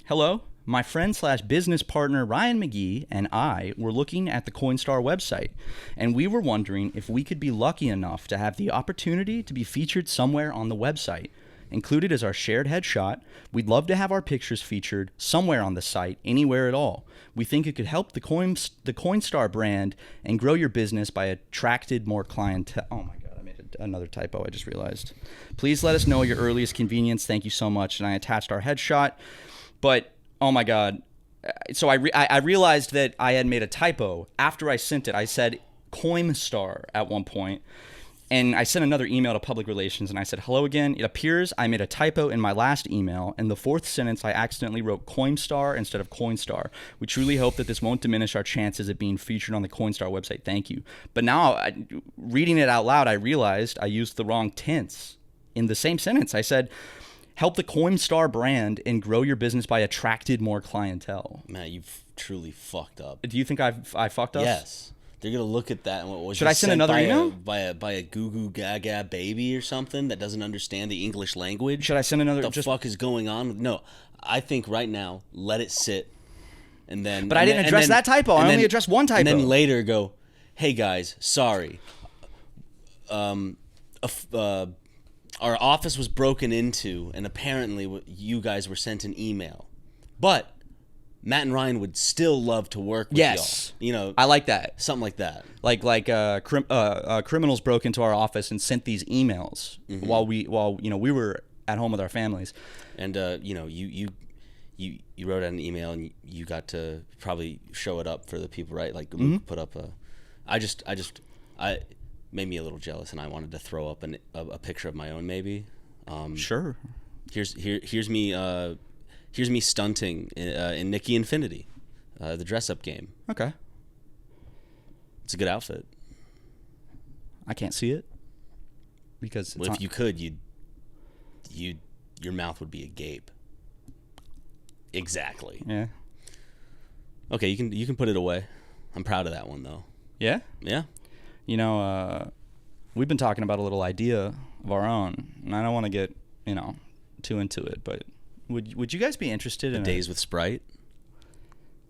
hello. My friend/business partner Ryan McGee and I were looking at the Coinstar website, and we were wondering if we could be lucky enough to have the opportunity to be featured somewhere on the website. Included is our shared headshot. We'd love to have our pictures featured somewhere on the site, anywhere at all. We think it could help the Coinstar brand and grow your business by attracting more clientele. Oh my God, I made another typo, I just realized. Please let us know your earliest convenience. Thank you so much. And I attached our headshot, but... Oh my God. So I realized that I had made a typo. After I sent it, I said Coinstar at one point. And I sent another email to public relations and I said, hello again. It appears I made a typo in my last email. In the fourth sentence, I accidentally wrote Coinstar instead of Coinstar. We truly hope that this won't diminish our chances of being featured on the Coinstar website. Thank you. But now, reading it out loud, I realized I used the wrong tense. In the same sentence, I said... help the Coinstar brand and grow your business by attracting more clientele. Man, you've truly fucked up. Do you think I fucked up? Yes. They're gonna look at that and what was Should I send another email by a goo goo gaga baby or something that doesn't understand the English language? Should I send another? What the fuck is going on? No, I think right now let it sit, and then. But I didn't address that typo. I only addressed one typo. And then later go, hey guys, sorry. Our office was broken into, and apparently you guys were sent an email, but Matt and Ryan would still love to work with y'all. You know, I like that. Something like that. Criminals broke into our office and sent these emails while we were at home with our families. And you wrote out an email and you got to probably show it up for the people, right? Like Luke put up I made me a little jealous, and I wanted to throw up a picture of my own, maybe. Sure. Here's me stunting in Nikki Infinity, the dress-up game. Okay. It's a good outfit. I can't see it because if you could, your mouth would be agape. Exactly. Yeah. Okay, you can put it away. I'm proud of that one though. Yeah. Yeah. You know, we've been talking about a little idea of our own, and I don't want to get too into it, but would you guys be interested in Bidets with Sprite?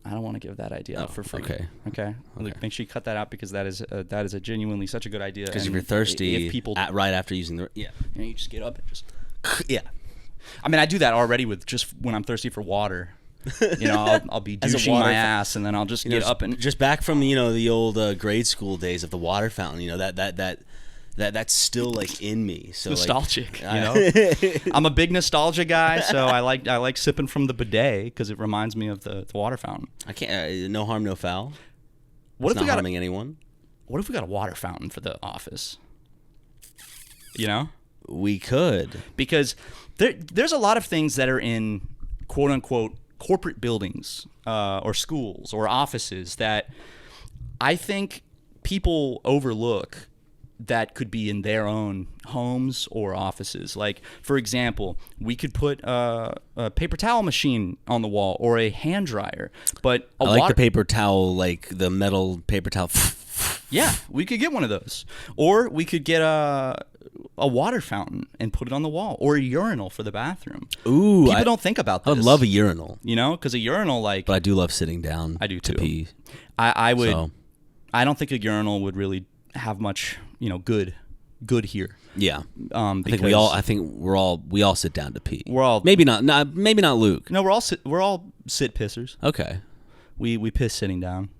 I don't want to give that idea up for free. Okay. Make sure you cut that out because that is a genuinely such a good idea. Because if you're thirsty, right after using the you just get up and just I mean, I do that already with just when I'm thirsty for water. I'll be douching my ass, and then I'll just get up and just back from the old grade school days of the water fountain. That's still like in me. So nostalgic. I'm a big nostalgia guy, so I like sipping from the bidet because it reminds me of the water fountain. I can't. No harm, no foul. What if we got harming anyone? What if we got a water fountain for the office? We could, because there's a lot of things that are in quote unquote corporate buildings or schools or offices that I think people overlook that could be in their own homes or offices. Like, for example, we could put a paper towel machine on the wall or a hand dryer. But I like the paper towel, like the metal paper towel. Yeah, we could get one of those. Or we could get a water fountain and put it on the wall, or a urinal for the bathroom. Ooh, people don't think about this. I would love a urinal, because a urinal, but I do love sitting down. I do too. To pee. I would. So. I don't think a urinal would really have much, good here. Yeah. I think we all sit down to pee. We're all maybe not Luke. No, we're all sit pissers. Okay. We piss sitting down.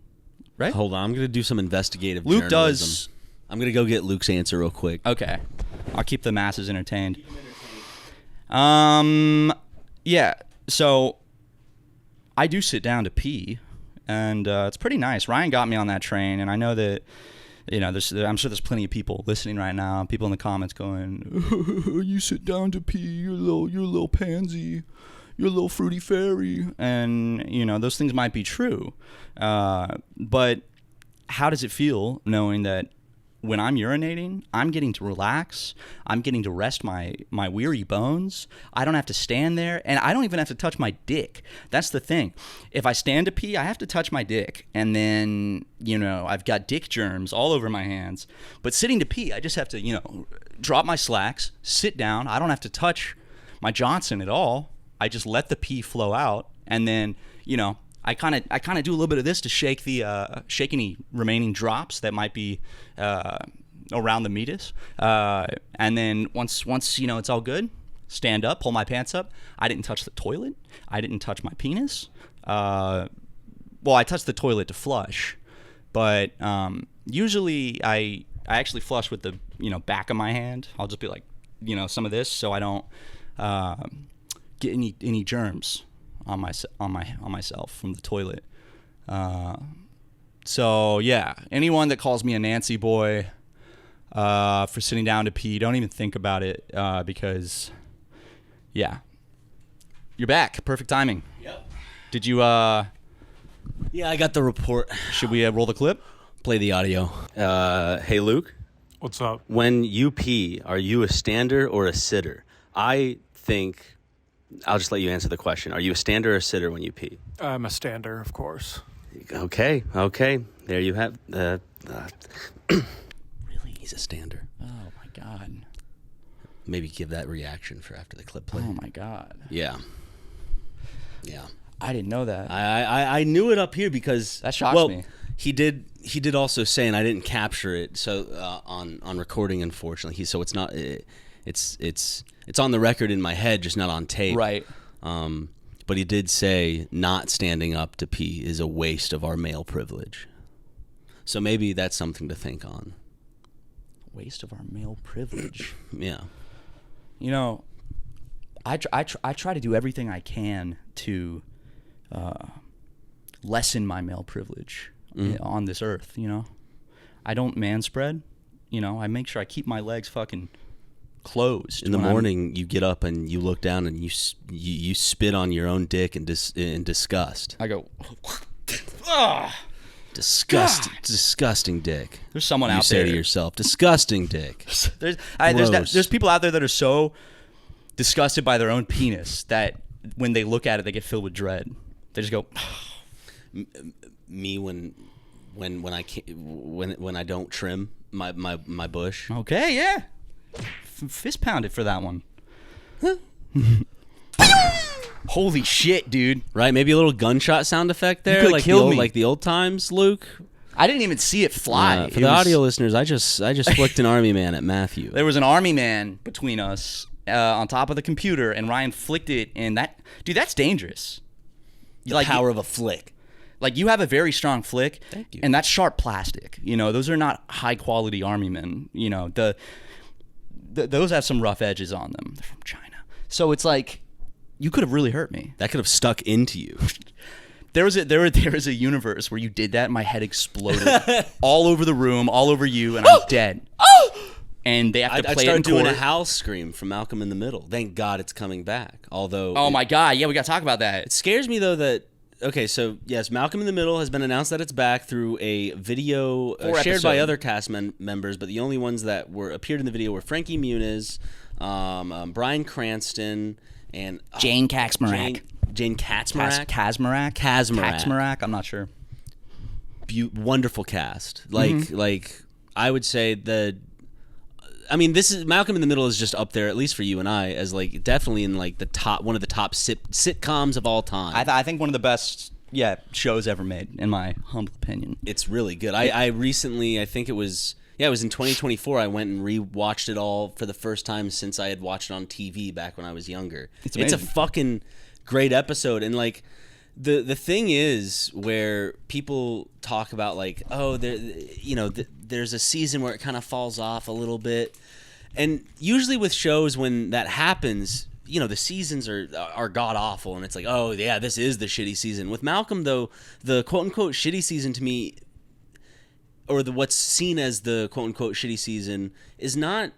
Right? Hold on, I'm gonna do some investigative Luke journalism. Does. I'm gonna go get Luke's answer real quick. Okay. I'll keep the masses entertained. Yeah. So I do sit down to pee, and it's pretty nice. Ryan got me on that train, and I know that I'm sure there's plenty of people listening right now. People in the comments going, "You sit down to pee, you're a little pansy, you're a little fruity fairy," and those things might be true. But how does it feel knowing that when I'm urinating, I'm getting to relax, I'm getting to rest my weary bones. I don't have to stand there, and I don't even have to touch my dick. That's the thing. If I stand to pee, I have to touch my dick, and then I've got dick germs all over my hands. But sitting to pee, I just have to drop my slacks, sit down. I don't have to touch my Johnson at all. I just let the pee flow out, and then I kind of do a little bit of this to shake any remaining drops that might be around the meatus, and then once it's all good, stand up, pull my pants up. I didn't touch the toilet. I didn't touch my penis. I touched the toilet to flush, but usually I actually flush with the back of my hand. I'll just be like some of this so I don't get any germs on myself from the toilet. So yeah, anyone that calls me a Nancy boy for sitting down to pee, don't even think about it, because you're back. Perfect timing. Yep. Did you Yeah, I got the report. Should we roll the clip? Play the audio. Hey Luke, what's up? When you pee, are you a stander or a sitter? I think I'll just let you answer the question. Are you a stander or a sitter when you pee? I'm a stander, of course. Okay. There you have. Really, he's a stander. Oh my god. Maybe give that reaction for after the clip play. Oh my god. Yeah. I didn't know that. I knew it up here because That shocks me. He did also say, and I didn't capture it, so on recording, unfortunately. So it's not it's on the record in my head, just not on tape. Right. But he did say not standing up to pee is a waste of our male privilege. So maybe that's something to think on. Waste of our male privilege. Yeah. You know, I try to do everything I can to lessen my male privilege on this earth, you know. I don't manspread, you know. I make sure I keep my legs fucking closed. In the morning, you get up and you look down and you spit on your own dick in disgust. I go, ah. Disgusting dick. There's someone you out say there to yourself, disgusting dick. There's people out there that are so disgusted by their own penis that when they look at it, they get filled with dread. They just go. Me when I don't trim my bush. Okay, yeah. Fist pounded for that one. Holy shit, dude! Right, maybe a little gunshot sound effect there, like me. Like the old times, Luke. I didn't even see it fly. For the audio listeners, I just flicked an army man at Matthew. There was an army man between us on top of the computer, and Ryan flicked it, and that's dangerous. The power of a flick. Like, you have a very strong flick, Thank you. And that's sharp plastic. You know, those are not high quality army men. You know, those have some rough edges on them. They're from China, so it's like you could have really hurt me. That could have stuck into you. There is a universe where you did that, and my head exploded all over the room, all over you, and I'm dead. And they have to play it in I'd start doing court. a howl scream from Malcolm in the Middle. Thank God it's coming back. Although, Oh my god, yeah, we got to talk about that. it scares me though that. Okay, so yes, Malcolm in the Middle has been announced that it's back through a video shared by other cast members, but the only ones that appeared in the video were Frankie Muniz, Bryan Cranston, and Jane Kaczmarek. Jane Kaczmarek. Kaczmarek. I'm not sure. Wonderful cast. Like I would say I mean, this is Malcolm in the Middle is just up there, at least for you and I, as like definitely in like one of the top sitcoms of all time. I think one of the best shows ever made, in my humble opinion. It's really good. I recently, I think it was in 2024, I went and rewatched it all for the first time since I had watched it on TV back when I was younger. It's a fucking great episode, and like the thing is where people talk about like, oh, there's a season where it kind of falls off a little bit, and usually with shows when that happens, the seasons are god awful, and it's like, oh yeah, this is the shitty season. With Malcolm though, the quote unquote shitty season to me, or what's seen as the quote unquote shitty season, is not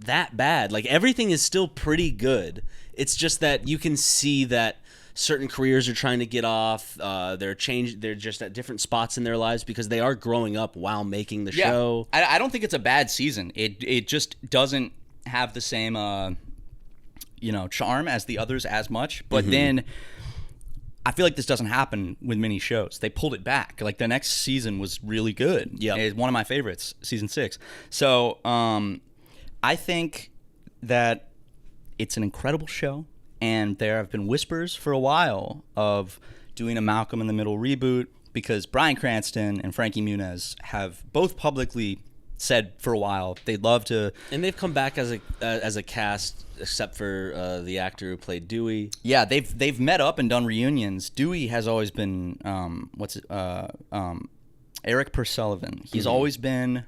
that bad. Like, everything is still pretty good. It's just that you can see that certain careers are trying to get off. They're just at different spots in their lives because they are growing up while making the show. I don't think it's a bad season. It just doesn't have the same charm as the others as much. But then I feel like this doesn't happen with many shows. They pulled it back. Like, the next season was really good. Yeah, it's one of my favorites, season 6. So I think that it's an incredible show. And there have been whispers for a while of doing a Malcolm in the Middle reboot because Bryan Cranston and Frankie Muniz have both publicly said for a while they'd love to. And they've come back as a cast, except for the actor who played Dewey. Yeah, they've met up and done reunions. Dewey has always been Eric Purcell. He's always been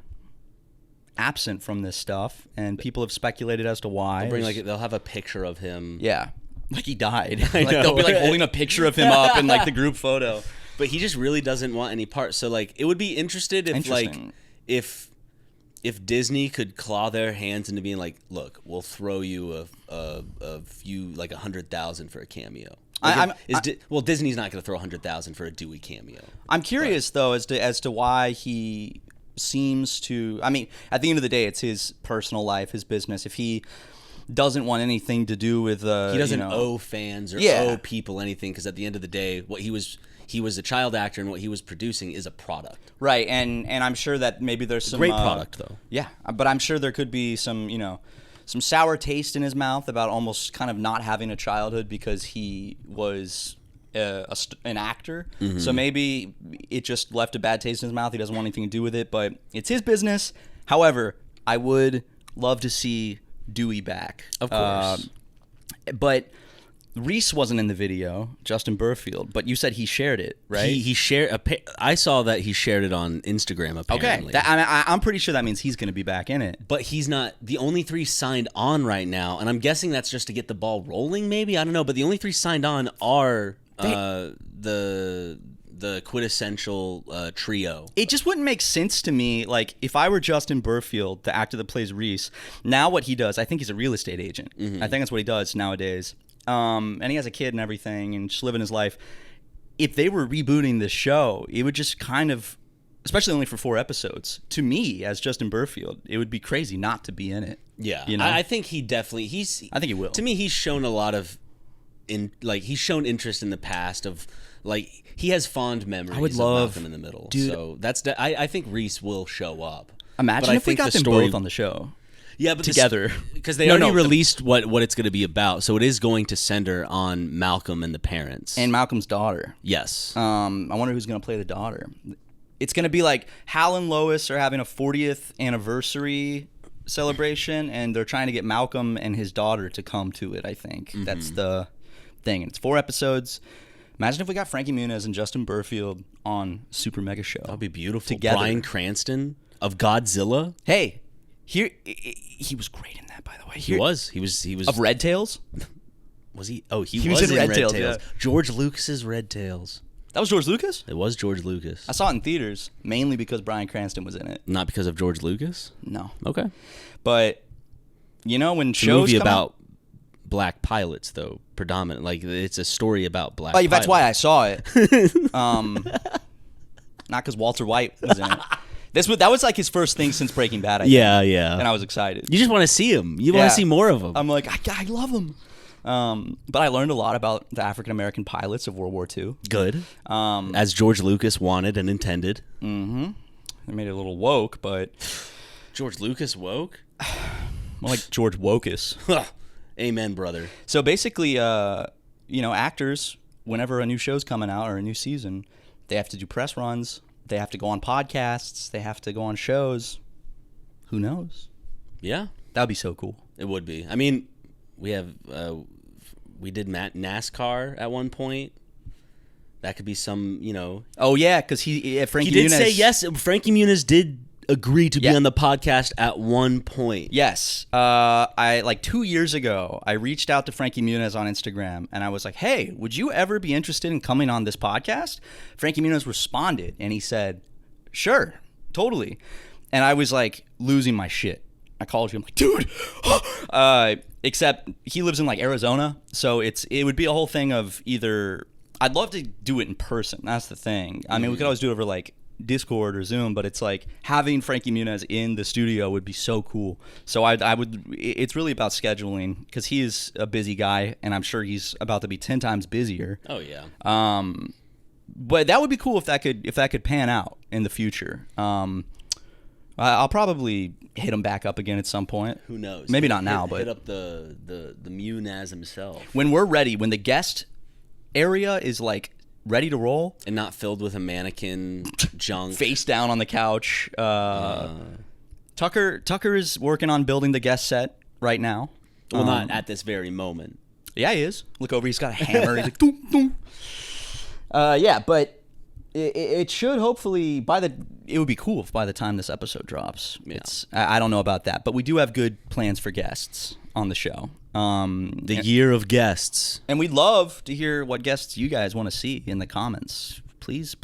absent from this stuff, and people have speculated as to why. They'll have a picture of him. Yeah. Like he died. They'll be like holding a picture of him up in like the group photo. But he just really doesn't want any part. So like, it would be interesting if Disney could claw their hands into being like, look, we'll throw you a few, like 100,000 for a cameo. Disney's not going to throw 100,000 for a Dewey cameo. I'm curious though as to why he seems to. I mean, at the end of the day, it's his personal life, his business. If he doesn't want anything to do with. He doesn't you know, owe fans or Yeah. owe people anything because at the end of the day, what he was a child actor, and what he was producing is a product. Right, and I'm sure that maybe there's some Great product though. Yeah, but I'm sure there could be some, you know, some sour taste in his mouth about almost kind of not having a childhood because he was an actor. Mm-hmm. So maybe it just left a bad taste in his mouth. He doesn't want anything to do with it, but it's his business. However, I would love to see Dewey back. Of course. But Reese wasn't in the video, Justin Burfield, but you said he shared it, right? He shared. I saw that he shared it on Instagram. Apparently, Okay, I'm pretty sure that means he's going to be back in it. but he's not. The only 3 signed on right now, and I'm guessing that's just to get the ball rolling. Maybe, I don't know. But the only 3 signed on are the quintessential trio. It just wouldn't make sense to me. Like, if I were Justin Burfield, the actor that plays Reese, now what he does, I think he's a real estate agent. Mm-hmm. I think that's what he does nowadays. And he has a kid and everything and just living his life. If they were rebooting this show, it would just kind of, especially only for 4 episodes, to me as Justin Burfield, it would be crazy not to be in it. Yeah, You know? I think he definitely. I think he will. To me, he's shown a lot of, he's shown interest in the past of he has fond memories. I would of love- Malcolm in the Middle. dude. So that's I think Reese will show up. Imagine But I if we think got the them story- both on the show. Yeah, but together. because they No, already no, released what it's going to be about. So it is going to center on Malcolm and the parents. And Malcolm's daughter. yes, I wonder who's going to play the daughter. It's going to be like Hal and Lois are having a 40th anniversary celebration, and they're trying to get Malcolm and his daughter to come to it, I think. That's the thing. And it's 4 episodes. Imagine if we got Frankie Muniz and Justin Burfield on Super Mega Show. that'd be beautiful. Together. Bryan Cranston of Godzilla. Hey, here he was great in that, by the way. He was. Of Red Tails? Was he? Oh, he was was in in Red Red Tails, Tails. yeah. George Lucas's Red Tails. That was George Lucas? It was George Lucas. I saw it in theaters, mainly because Bryan Cranston was in it. Not because of George Lucas. No. Okay. But, you know, when It's a shows movie come about out, black pilots, though, predominant. Like it's a story about black. oh, that's pilots. why I saw it. Not because Walter White was in it. That was like his first thing since Breaking Bad. I think, Yeah, yeah. and I was excited. You just want to see him. You want Yeah. to see more of him. I'm like, I love them. But I learned a lot about the African American pilots of World War II. Good. As George Lucas wanted and intended. They made it a little woke, but George Lucas woke. more like George Wokus. Amen, brother. So basically, you know, actors, whenever a new show's coming out or a new season, they have to do press runs. They have to go on podcasts. They have to go on shows. Who knows? Yeah, That would be so cool. it would be. I mean, we have we did NASCAR at one point. That could be some, you know. Oh yeah, because Frankie He did Muniz say yes. Frankie Muniz did agree to Yeah. be on the podcast at one point. Yes. I like 2 years ago, I reached out to Frankie Muniz on Instagram and I was like, hey, would you ever be interested in coming on this podcast? Frankie Muniz responded and he said, sure, totally. And I was like losing my shit. I called you. I'm like, dude. Except he lives in like Arizona. So it would be a whole thing of either I'd love to do it in person. That's the thing. I mean, we could always do it over like Discord or Zoom, but it's like having Frankie Muniz in the studio would be so cool. So I would. It's really about scheduling because he is a busy guy, and I'm sure he's about to be 10 times busier. Oh yeah. But that would be cool if that could pan out in the future. I'll probably hit him back up again at some point. Who knows? Maybe not now, but hit up the Muniz himself, when we're ready, when the guest area is like ready to roll, and not filled with a mannequin junk. face down on the couch. Tucker is working on building the guest set right now. Well, not at this very moment. Yeah, he is. Look over, he's got a hammer. He's like, doom, doom. Yeah, but it should hopefully it would be cool if by the time this episode drops. Yeah. I don't know about that, but we do have good plans for guests on the show. The year of guests. And we'd love to hear what guests you guys want to see in the comments. Please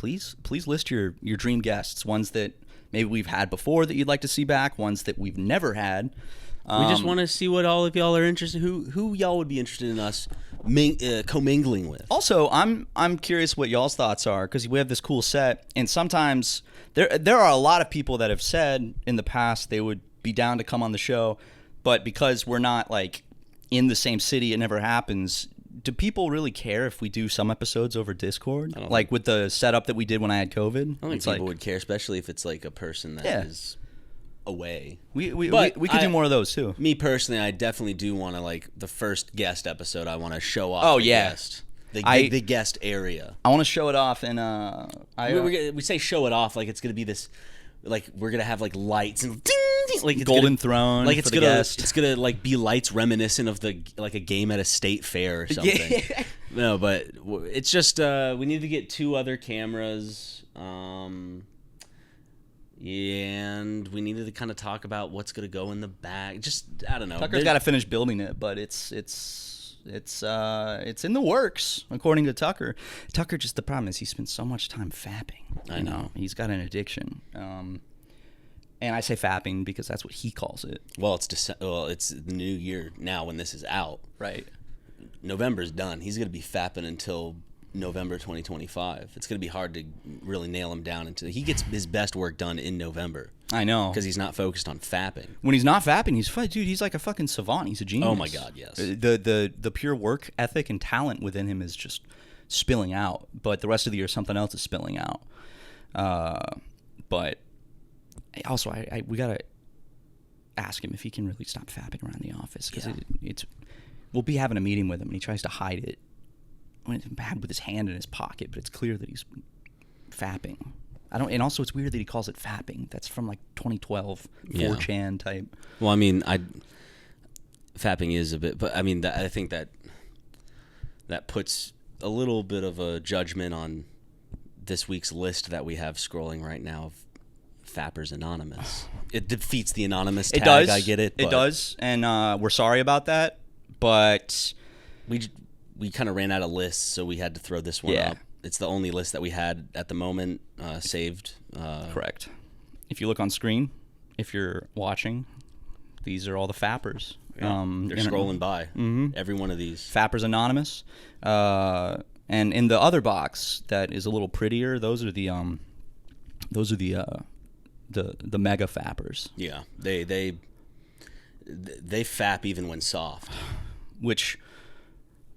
list your dream guests, ones that maybe we've had before that you'd like to see back, ones that we've never had. We just want to see what all of y'all are interested. Who y'all would be interested in us commingling with. Also, I'm curious what y'all's thoughts are because we have this cool set, and sometimes there are a lot of people that have said in the past they would be down to come on the show, but because we're not like in the same city. It never happens. Do people really care if we do some episodes over Discord? Like with the setup that we did when I had COVID? I don't think people would care, especially if it's like a person that is away. We could do more of those too. Me personally, I definitely do want to, like, the first guest episode, I want to show off guest. The guest area. I want to show it off, and we say show it off like it's gonna be this, like we're gonna have like lights and ding, ding, like it's golden throne. Like it's gonna like be lights reminiscent of like a game at a state fair or something. Yeah. No, but it's just we need to get 2 other cameras, and we needed to kind of talk about what's gonna go in the back. Just I don't know. Tucker's got to finish building it, but it's in the works, according to Tucker. Tucker, just the problem is he spends so much time fapping. I know. He's got an addiction. And I say fapping because that's what he calls it. Well, it's the new year now when this is out. Right. November's done. He's going to be fapping until November 2025. It's going to be hard to really nail him down until he gets his best work done in November. I know. Because he's not focused on fapping. When he's not fapping, he's like a fucking savant. He's a genius. Oh my God, yes. The pure work ethic and talent within him is just spilling out. But the rest of the year, something else is spilling out. But also, we gotta ask him if he can really stop fapping around the office, because we'll be having a meeting with him and he tries to hide it with his hand in his pocket, but it's clear that he's fapping. And also it's weird that he calls it fapping. That's from like 2012 4chan type. Well, I mean, fapping is a bit, but I mean, I think that puts a little bit of a judgment on this week's list that we have scrolling right now of Fappers Anonymous. It defeats the anonymous tag. It does. I get it. It does, and we're sorry about that. But we kind of ran out of lists, so we had to throw this one up. It's the only list that we had at the moment saved. Correct. If you look on screen, if you're watching, these are all the Fappers. They're scrolling by. Every one of these. Fappers Anonymous. And in the other box that is a little prettier, those are the mega fappers. Yeah, they fap even when soft. Which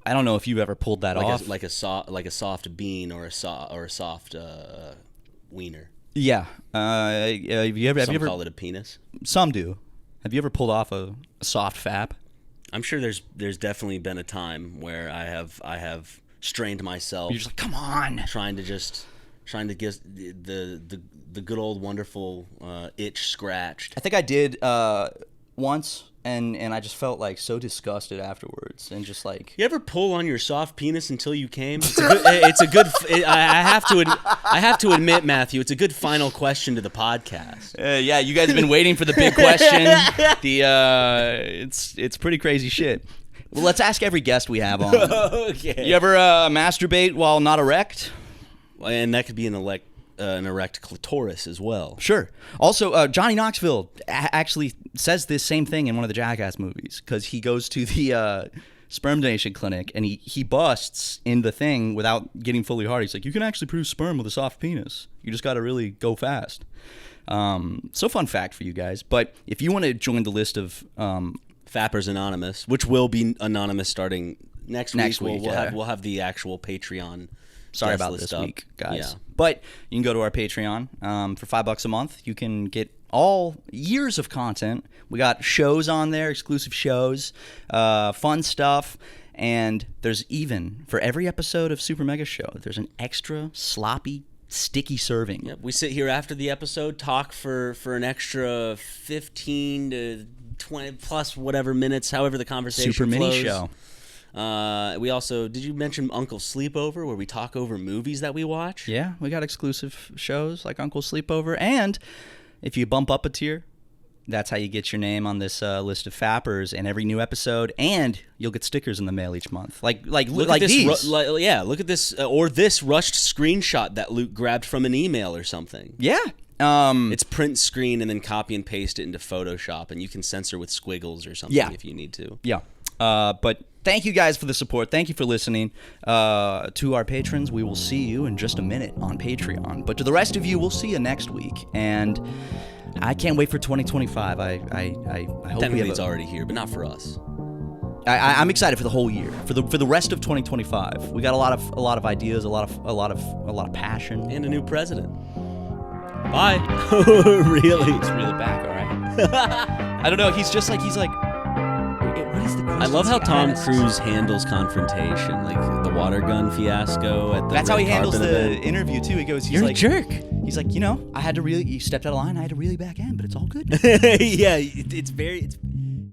I don't know if you've ever pulled that off. Like a soft bean or a soft wiener. Yeah. Have you ever call it a penis. Some do. Have you ever pulled off a soft fap? I'm sure there's definitely been a time where I have strained myself. You're just like, come on, trying to get the good old wonderful itch scratched. I think I did once, and I just felt like so disgusted afterwards, and just like. You ever pull on your soft penis until you came? It's a good. I have to admit, Matthew, it's a good final question to the podcast. Yeah, you guys have been waiting for the big question. It's pretty crazy shit. Well, let's ask every guest we have on. Okay. You ever masturbate while not erect? And that could be an erect clitoris as well. Sure. Also, Johnny Knoxville actually says this same thing in one of the Jackass movies, because he goes to the sperm donation clinic and he busts in the thing without getting fully hard. He's like, you can actually produce sperm with a soft penis. You just got to really go fast. So fun fact for you guys. But if you want to join the list of Fappers Anonymous, which will be anonymous starting next week. We'll have the actual Patreon. Sorry about this week, guys. Yeah. But you can go to our Patreon for $5 a month. You can get all years of content. We got shows on there, exclusive shows, fun stuff, and there's even, for every episode of Super Mega Show, there's an extra sloppy, sticky serving. Yep. We sit here after the episode, talk for an extra 15 to 20 plus whatever minutes, however the conversation Super flows. mini show. We also, did you mention Uncle Sleepover, where we talk over movies that we watch? Yeah, we got exclusive shows like Uncle Sleepover, and if you bump up a tier, that's how you get your name on this list of fappers in every new episode, and you'll get stickers in the mail each month, like these. Look at this, or this rushed screenshot that Luke grabbed from an email or something. Yeah. It's print screen and then copy and paste it into Photoshop, and you can censor with squiggles or something if you need to. Yeah. But thank you guys for the support. Thank you for listening. To our patrons, we will see you in just a minute on Patreon. But to the rest of you, we'll see you next week. And I can't wait for 2025. I hope technically it's already here, but not for us. I'm excited for the whole year, for the rest of 2025. We got a lot of ideas, a lot of passion, and a new president. Bye. Really? It's really back, all right. I don't know. He's like. What is the question? I love how Tom Cruise handles confrontation, like the water gun fiasco at the That's how he handles the event. interview too. He goes, he's You're like, a jerk. He's like, you stepped out of line. I had to really back in, but it's all good. Yeah, it's very